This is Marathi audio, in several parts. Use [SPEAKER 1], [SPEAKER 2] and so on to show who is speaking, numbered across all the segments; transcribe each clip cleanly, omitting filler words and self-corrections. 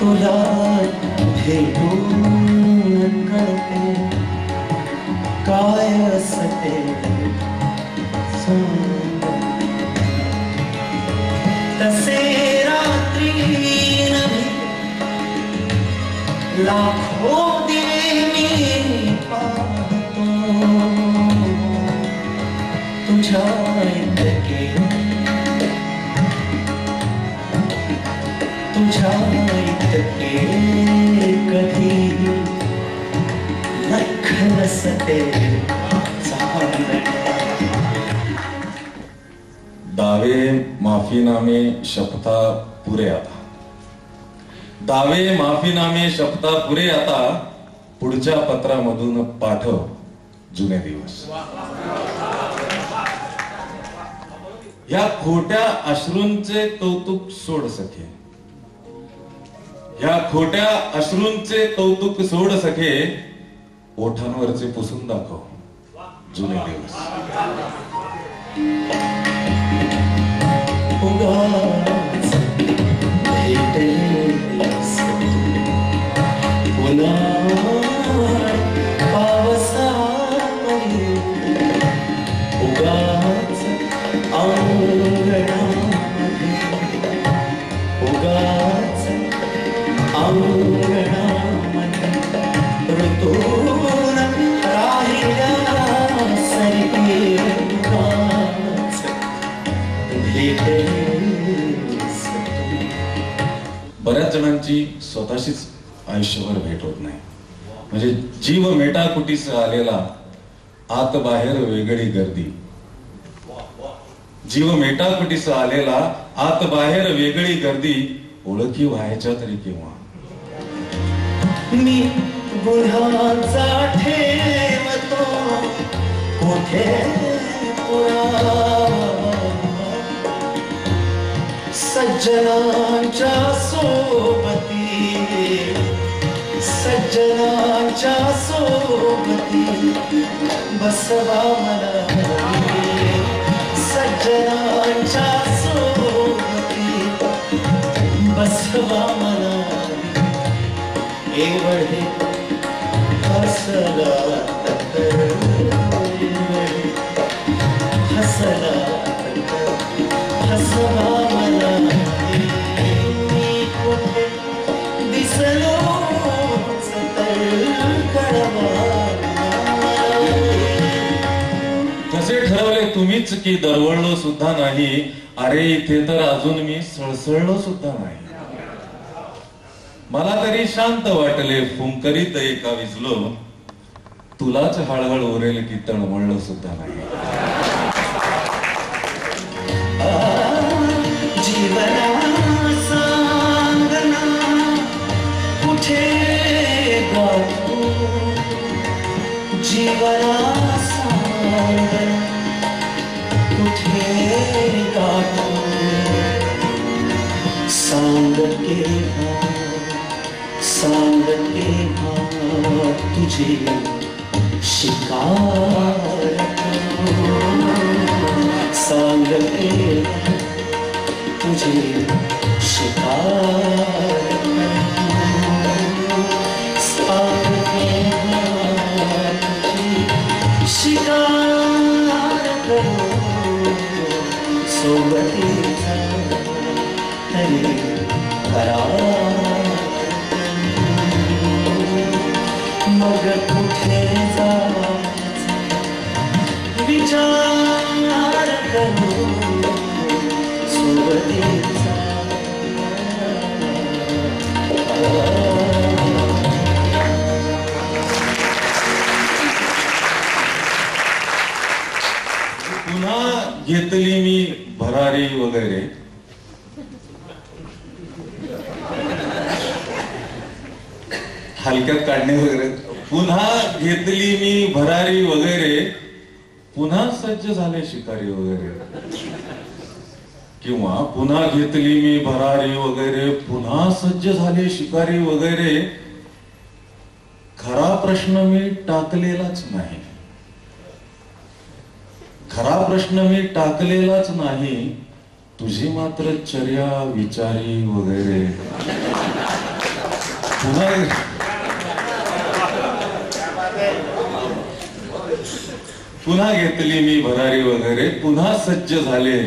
[SPEAKER 1] तुला भेटून कळते काय असते तसे रात्री नभी लाखो दिवे मी पाहतो तुझ्या इतके कधी लख नसते
[SPEAKER 2] दावे माफीनामे शपथा पुरे आता दावे माफीनामे शपथा पुरे आता पुढच्या पत्रामधून पाठव जुने दिवस या खोट्या अश्रूंचे कौतुक सोड सखे या खोट्या अश्रूंचे कौतुक सोड सखे ओठांवरचे पुसून दाखव जुने दिवस
[SPEAKER 1] उगाच भेटलेस पुन्हा पावसापरी उगाच अंगणामध्ये उगाच अंगणामध्ये ऋतून राहिल्या सारखे उगाच
[SPEAKER 2] बऱ्याच जणांची स्वतःशीच आयुष्यभर भेट होत नाही म्हणजे जीव मेटाकुटीस आलेला आत बाहेर वेगळी गर्दी जीव मेटाकुटीस आलेला आत बाहेर वेगळी गर्दी ओळखी व्हायच्या तरी केव्हा
[SPEAKER 1] मी गुन्हाचा ठेवतो कुठे सज्जनांच्या सोबती बसवा मला सज्जनांच्या सोबती बसवा मला एवढे हसला हसवा मला
[SPEAKER 2] कसे ठरवले तुम्हीच की दरवळलो सुद्धा नाही अरे इथे तर अजून मी सळसळलो सुद्धा नाही मला तरी शांत वाटले फुंकरीत एका विजलो तुलाच हळहळ उरेल की तळमळलो सुद्धा नाही
[SPEAKER 1] जीवना सांगना कुठे गातो जीवना सांगना कुठे गातो सांग केव्हा तुझे शिकार सांग केव्हा तुझे शिकार सांग केव्हा तुझे शिकार करू सोबतीचा तरी करार मग कुठे जायचं विचार करू सोबतीचा
[SPEAKER 2] पुन्हा घेतली मी भरारी वगैरे हलक्यात काढणे वगैरे पुन्हा घेतली मी भरारी वगैरे पुन्हा सज्ज झाले शिकारी वगैरे किंवा पुन्हा घेतली मी भरारी वगैरे पुन्हा सज्ज झाले शिकारी वगैरे खरा प्रश्न मी टाकलेलाच नाही खरा प्रश्न मी टाकलेलाच नाही तुझी मात्र चर्या विचारी वगैरे पुन्हा घेतली मी भरारी वगैरे, पुन्हा सज्ज झाले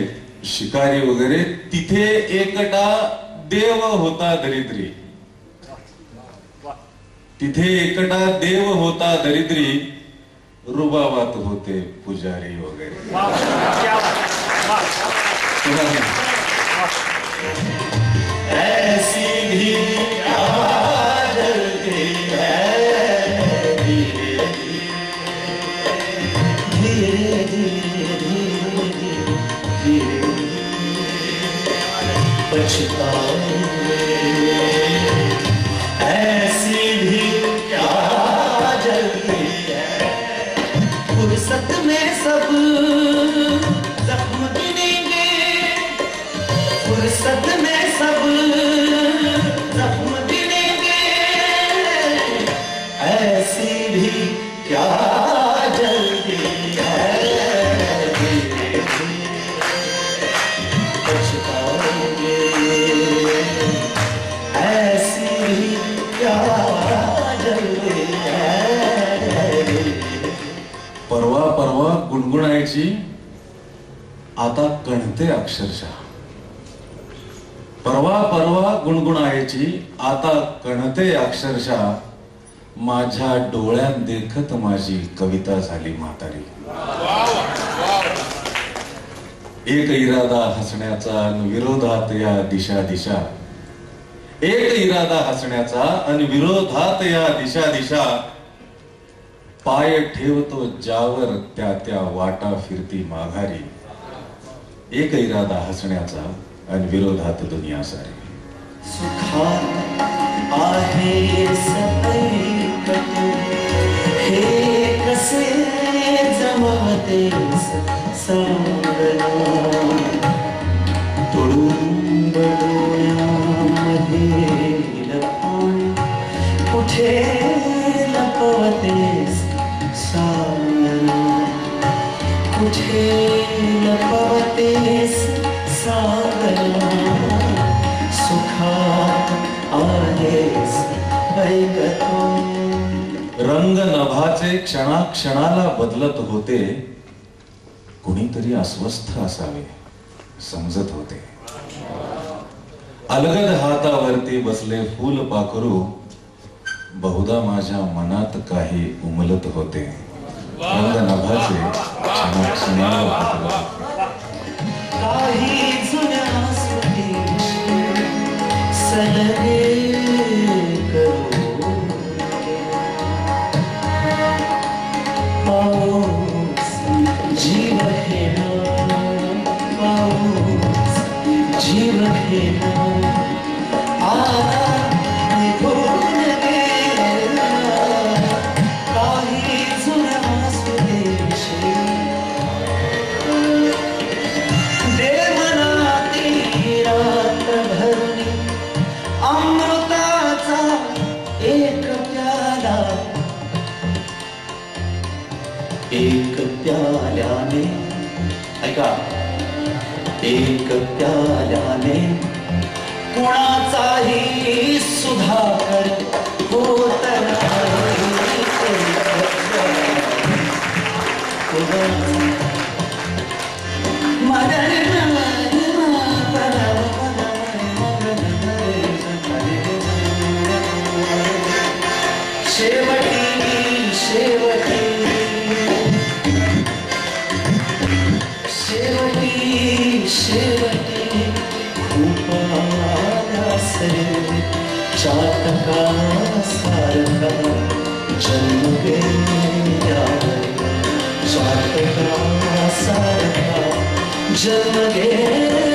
[SPEAKER 2] शिकारी वगैरे. तिथे एकटा देव होता दरिद्री, तिथे एकटा देव होता दरिद्री, रुबाबात होते पुजारी वगैरे.
[SPEAKER 1] ऐसी भी जलती है धीरे धीरे धीरे धीरे पछताएंगे. ऐसी भी क्या जलती है, फुर्सत में सब जख्म गिनेंगे, फुर्सत में सब जख्म गिनेंगे. ऐसी भी क्या जल्दी है, धीरे धीरे पछताएंगे. ऐसी भी क्या जल्दी है.
[SPEAKER 2] परवा परवा गुणगुणायची, आता कणते अक्षरशः. परवा परवा गुणगुणायची, आता कणते अक्षरशः. माझ्या डोळ्यात देखत माझी कविता झाली म्हातारी. एक इरादा हसण्याचा अन विरोधात या दिशा दिशा, एक इरादा हसण्याचा अन विरोधात या दिशा दिशा. पाय ठेवतो ज्यावर त्या त्या वाटा फिरती माघारी. एक इरादा हसण्याचा आणि विरोधात दुनिया सारी.
[SPEAKER 1] सुखात आहे सैकत, हे कसे जमतेस सांगना. तुडुंब डोळ्यामध्ये लपान, कुठे लपवतेस सांगना. कुठे लपवतेस सांगना. सुखात आहेस ऐकतो.
[SPEAKER 2] रंग नभाचे क्षणाक्षणाला बदलत होते. कुणीतरी अस्वस्थ असावे समजत होते. अलगद हातावरती बसले फूल पाखरू, बहुधा माझ्या मनात काही उमलत होते. रंग नभाचे क्षणाक्षणाला बदलत होते.
[SPEAKER 1] काही जुन्या स्मृती सलगे करू. पाऊस जीव घेणा, पाऊस जीव घेणा. आला निघून गेला. काही जुन्या स्मृतीविषयी अमृताचा एक प्याला, एक प्याल्याने, ऐका, एक प्याल्याने कुणाचाही सुधाकर होत नाही. शेवटी शेवटी शेवटी शेवटी खूप आलास रे. चातका सारखा जन्म गेला, चातका सारखा जन्म गेला.